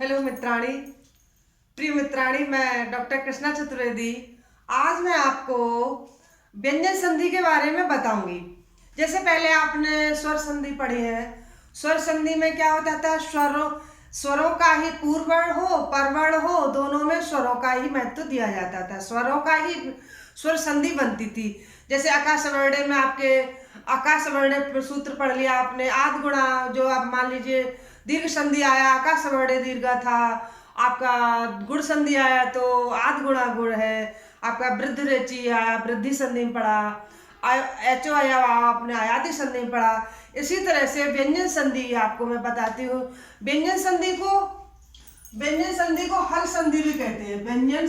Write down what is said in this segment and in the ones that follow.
Hello मित्राणी, प्रिय मित्राणी, मैं doctor Krishna Chaturvedi. आज मैं आपको व्यंजन संधि के बारे में बताऊंगी। जैसे पहले आपने स्वर संधि पढ़ी है। स्वर संधि में क्या होता था? स्वरों का ही पूर्ववर्ण हो परवर्ण हो, दोनों में स्वरों का ही महत्व दिया जाता था। स्वरों का ही स्वर संधि बनती थी। जैसे आकाश वर्णे में आपके आकाश वर्ण सूत्र पढ़ लिया आपने। आद गुणा जो आप मान लीजिए दीर्घ संधि आया, आकाश वर्ण दीर्घ था। आपका गुण संधि आया तो आद गुणा गुण है। आपका वृद्ध रेची आया, वृद्धि संधि में पढ़ा। एचो आया, आपने आयाति संधि में पढ़ा। इसी तरह से व्यंजन संधि आपको मैं बताती हूँ। व्यंजन संधि को हल संधि भी कहते हैं। व्यंजन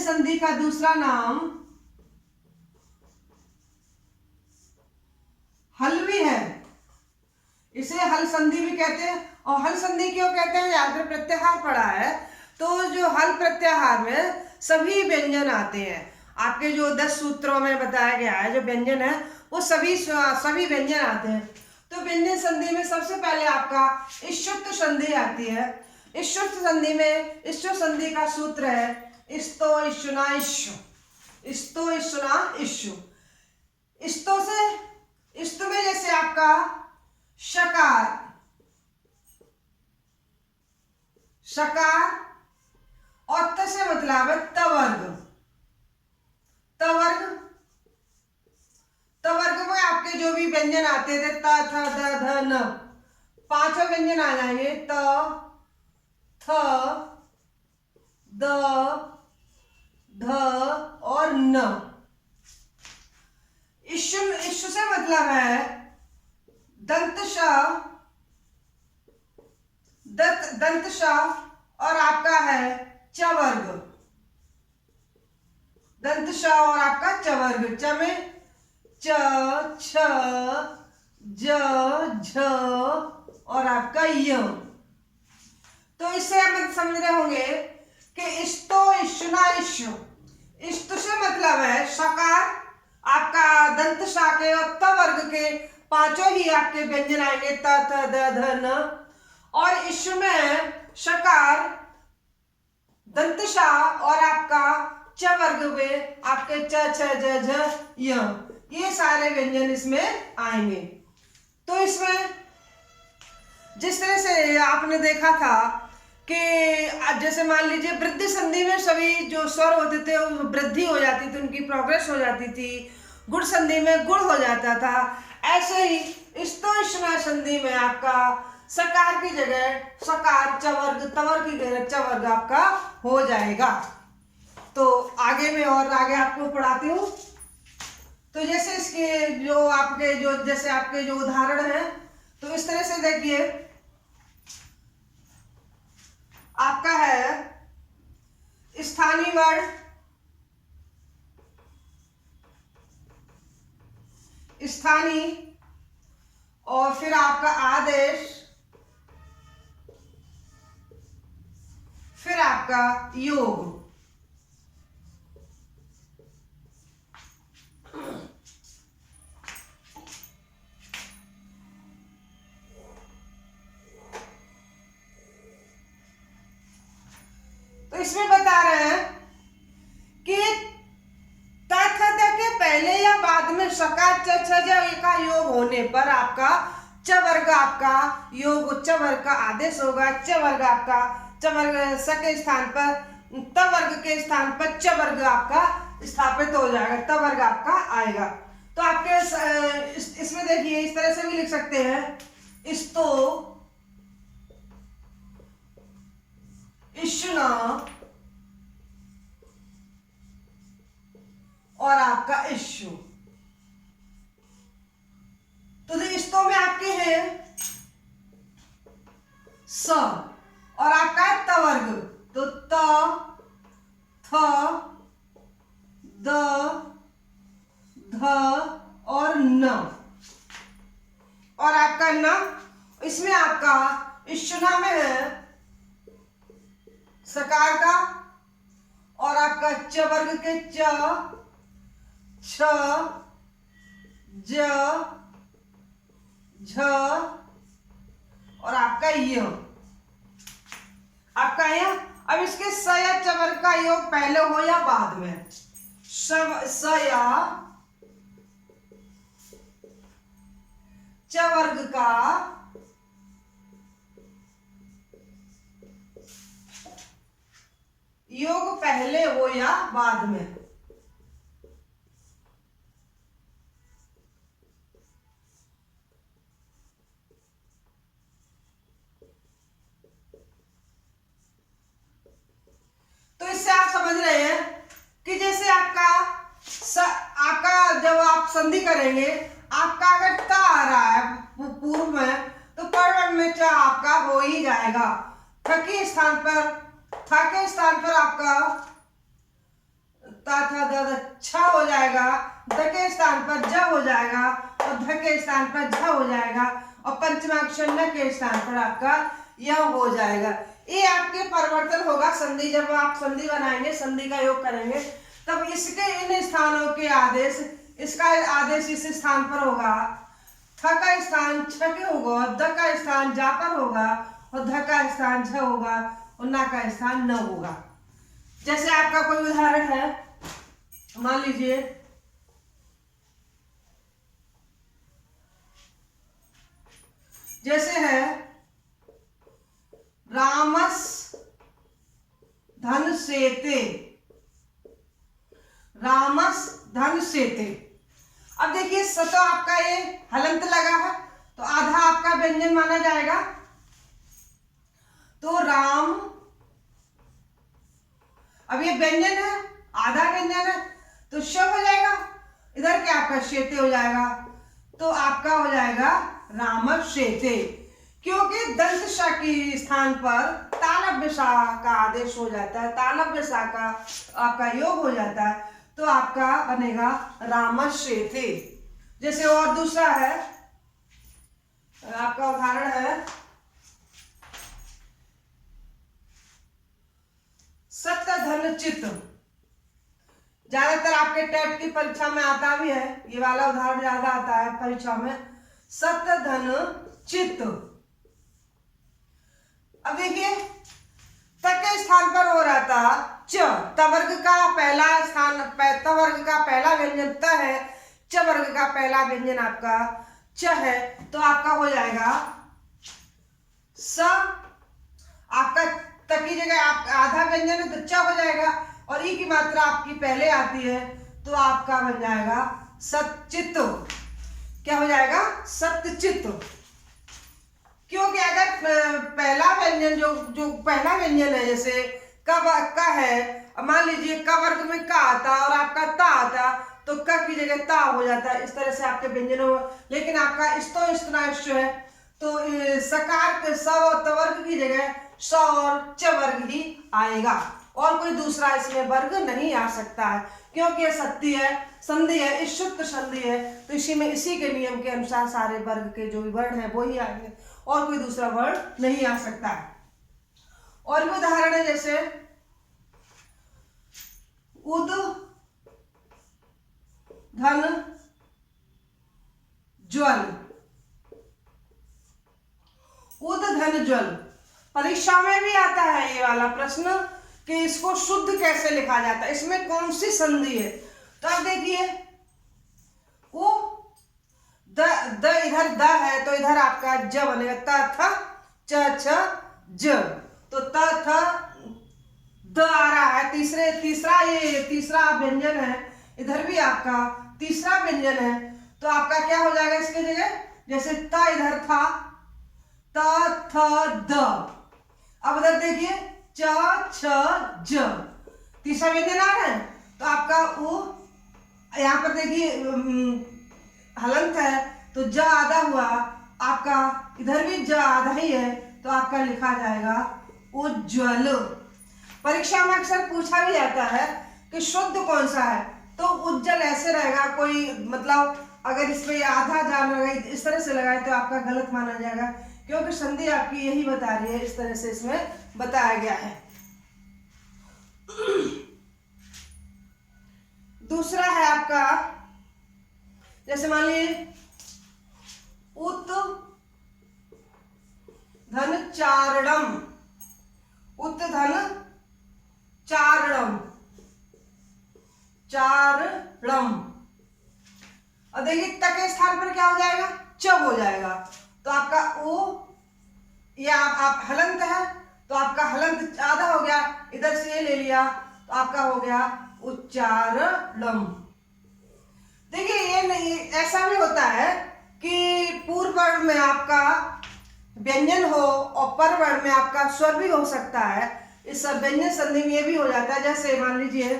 संधि का दूसरा नाम हल भी है। इसे हल संधि भी कहते हैं। और हल संधि क्यों कहते हैं? आपने प्रत्याहार पढ़ा है तो जो हल प्रत्याहार में सभी व्यंजन आते हैं। आपके जो 10 सूत्रों में बताया गया है जो व्यंजन है वो सभी व्यंजन आते हैं। तो व्यंजन संधि में सबसे पहले आपका इष्टुत्व संधि आती है। इष्टुत्व संधि में इष्टुत्व संधि का सूत्र है इस्तो इष्टुना इष्टु। इस्तो इष्टुना इष्टु। इस्तो से इस्त में जैसे आपका शकार और त से मतलब है तवर्ग। तवर्ग में आपके जो भी व्यंजन आते थे त थ द ध न, पांचों व्यंजन आ जाएंगे। त थ द ध और न। इश्व से मतलब है दंत श और आपका है चवर्ग। दंत श और आपका चवर्ग। च में च छ ज झ और आपका य। तो इससे आप समझ रहे होंगे कि इस्तो इष्टुना इष्टु। इष्टु से मतलब है शकार, आपका दंत श के और त वर्ग के पांचों ही आपके व्यंजन आएंगे त थ द ध न। और इष्टु में शकार, दंत श और आपका च वर्ग में आपके च छ ज झ य, ये सारे व्यंजन इसमें आएंगे। तो इसमें जिस तरह से आपने देखा था कि जैसे मान लीजिए वृद्धि संधि में सभी जो स्वर होते थे वो वृद्धि हो जाती थी, उनकी प्रोग्रेस हो जाती थी। गुण संधि में गुण हो जाता था। ऐसे ही इष्टुना संधि में आपका सकार की जगह सकार, चवर्ग तवर्ग की जगह चवर्ग आपका हो जाएगा। तो आगे में और आगे आपको पढ़ाती हूँ। तो जैसे इसके जैसे आपके जो उदाहरण है तो इस तरह से देखिए आपका है स्थानीय वर्ण, स्थानीय और फिर आपका आदेश, फिर आपका योग। तो इसमें बता रहे हैं कि तथ के पहले या बाद में सकार च छ ज का योग होने पर आपका च वर्ग आपका योग च वर्ग का आदेश होगा। च वर्ग आपका च वर्ग स के स्थान पर त वर्ग के स्थान पर च वर्ग आपका स्थापित हो जाएगा, त वर्ग आपका आएगा। तो आपके इसमें देखिए इस तरह से भी लिख सकते हैं इस्तो इष्टुना और आपका इष्टु। तो इस्तो में आपके हैं स और आपका है तवर्ग। तो त थ द ध और न। और आपका न, इसमें आपका इष्टुना में है सकार का और आपका च वर्ग के च छ ज झ आपका य, आपका य। अब इसके स या च वर्ग का योग पहले हो या बाद में? स या च वर्ग का योग पहले हो या बाद में? तो इससे आप समझ रहे हैं कि जैसे आपका जब आप संधि करेंगे, आपका अगर ता आ रहा है पूर्व में, तो परवर्ण में च आपका हो ही जाएगा। थ के स्थान पर आपका ता था द छ हो जाएगा, द के स्थान पर ज हो जाएगा, और ध के स्थान पर झ हो जाएगा, और पंचमाक्षर न के स्थान पर आपका यह हो जाएगा। ये आपके परिवर्तन होगा संधि। जब आप संधि बनाएंगे, संधि का योग करेंगे, तब इसके इन स्थानों के आदेश, इसका आदेश इस स्थान पर होगा, थ का स्थान छ के होगा, द का स्थान जा पर होगा, और ध का स्थान झ होगा, और न का स्थान न होगा। जैसे आपका कोई उदाहरण है, मान लीजिए जैसे है रामस धन सेते, रामस धन सेते। अब देखिए स तो आपका ये हलंत लगा है, तो आधा आपका व्यंजन माना जाएगा। तो राम, अब ये व्यंजन है, आधा व्यंजन है, तो श हो जाएगा, इधर क्या आपका शेते हो जाएगा, तो आपका हो जाएगा राम शेते। क्योंकि दंत श के स्थान पर तालव्य सा का आदेश हो जाता है, तालव्य सा का आपका योग हो जाता है, तो आपका बनेगा राम शेते। जैसे और दूसरा है, आपका उदाहरण है सत्य धन चित्त। ज्यादातर आपके टेट की परीक्षा में आता भी है, ये वाला उदाहरण ज्यादा आता है परीक्षा में, सत्य धन चित्त। अब देखिए त के स्थान पर हो रहा था च, त वर्ग का पहला स्थान, त वर्ग का पहला व्यंजन त है, च वर्ग का पहला व्यंजन आपका च है, तो आपका हो जाएगा स। आपका त की जगह आप आधा व्यंजन है तो च हो जाएगा, और ई की मात्रा आपकी पहले आती है, तो आपका बन जाएगा सचित। क्या हो जाएगा? सत्यचित। क्योंकि अगर पहला व्यंजन जो पहला व्यंजन है, जैसे क है, मान लीजिए क वर्ग में क आता और आपका ता आता, तो क की जगह ता हो जाता है। इस तरह से आपके व्यंजन हो। लेकिन आपका स्तो स्त्रनाश है, तो सकार के स और त वर्ग की जगह स और च वर्ग ही आएगा, और कोई दूसरा इसमें वर्ग नहीं आ सकता है, क्योंकि ये सत्य है, संधि है, इस शुद्ध संधि है, तो इसी में इसी के नियम के अनुसार सारे वर्ग के जो भी वर्ण है वो ही आएंगे, और कोई दूसरा वर्ण नहीं आ सकता है। और भी उदाहरण है, जैसे उद धन ज्वल, उद धन ज्वल। परीक्षा में भी आता है ये वाला प्रश्न कि इसको शुद्ध कैसे लिखा जाता है, इसमें कौन सी संधि है। तो आप देखिए वो द इधर द है, तो इधर आपका ज बनेगा, त थ च छ ज, तो त थ द आ रहा है, तीसरा व्यंजन है, इधर भी आपका तीसरा व्यंजन है, तो आपका क्या हो जाएगा इसके जगह, जैसे त इधर था, त थ द। अब उधर देखिए च छ ज, तीसरा व्यंजन आ रहा है, तो आपका वो यहाँ पर देखिए हलंत है, तो ज आधा हुआ, आपका इधर भी ज आधा ही है, तो आपका लिखा जाएगा उज्ज्वल। परीक्षा में अक्सर पूछा भी जाता है कि शुद्ध कौन सा है, तो उज्जवल ऐसे रहेगा, कोई मतलब अगर इसमें आधा जान लगाए, इस तरह से लगाए, तो आपका गलत माना जाएगा, क्योंकि संधि आपकी यही बता रही है, इस तरह से इसमें बताया गया है। दूसरा है आपका, जैसे मान लीजिए उत धन चारणम, उत धन चारणम, चारणम। और देखिए त के स्थान पर क्या हो जाएगा, च हो जाएगा। तो आपका उ, ये आप हलंत है तो आपका हलंत आधा हो गया, इधर से ये ले लिया तो आपका हो गया उच्चारणम। देखिए ये नहीं, ऐसा भी होता है कि पूर्व वर्ण में आपका व्यंजन हो और पर वर्ण में आपका स्वर भी हो सकता है। इस सब व्यंजन संधि में ये भी हो जाता है। जैसे मान लीजिए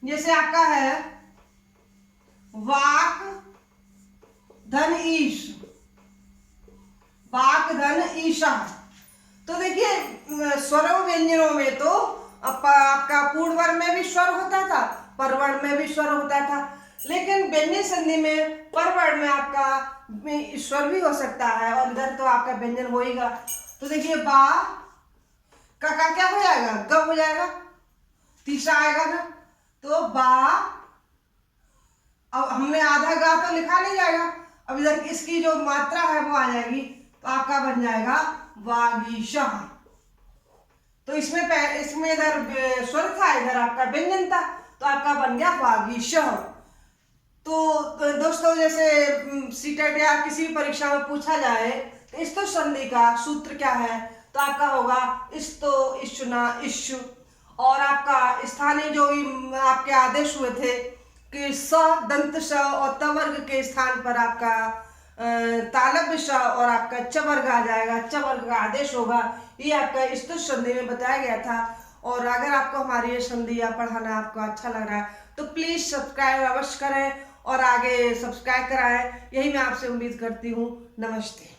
जैसे आपका है वाक धन ईश, वाक धन ईशा। तो देखिए स्वरों व्यंजनों में तो आपका पूर्ण वर्ण में भी स्वर होता था, पर वर्ण में भी स्वर होता था, लेकिन व्यंजन संधि में पर वर्ण में आपका स्वर भी हो सकता है और इधर तो आपका व्यंजन होएगा। तो देखिए बा का क्या हो जाएगा, ग हो जाएगा, तीसरा आएगा ना, तो बा। अब हमने आधा गा तो लिखा नहीं जाएगा, अब इधर इसकी जो मात्रा है वो आ जाएगी, तो आपका बन जाएगा वागीशः। तो इसमें इधर स्वर था, इधर आपका व्यंजन था, तो आपका बन गया वागीशः। तो दोस्तों जैसे सीटेट या किसी भी परीक्षा में पूछा जाए तो इस्तो संधि का सूत्र क्या है, तो आपका होगा इस्तो, इशुना, इशु। और आपका स्थानीय जो भी आपके आदेश हुए थे कि स दंत श और त वर्ग के स्थान पर आपका तालव्य श और आपका च वर्ग आ जाएगा, च वर्ग का आदेश होगा। ये आपका इस्तो संधि में बताया गया था। और अगर आपको हमारी ये संधि या पढ़ाना आपको अच्छा लग रहा है तो प्लीज़ सब्सक्राइब अवश्य करें और आगे सब्सक्राइब कराएं, यही मैं आपसे उम्मीद करती हूँ। नमस्ते।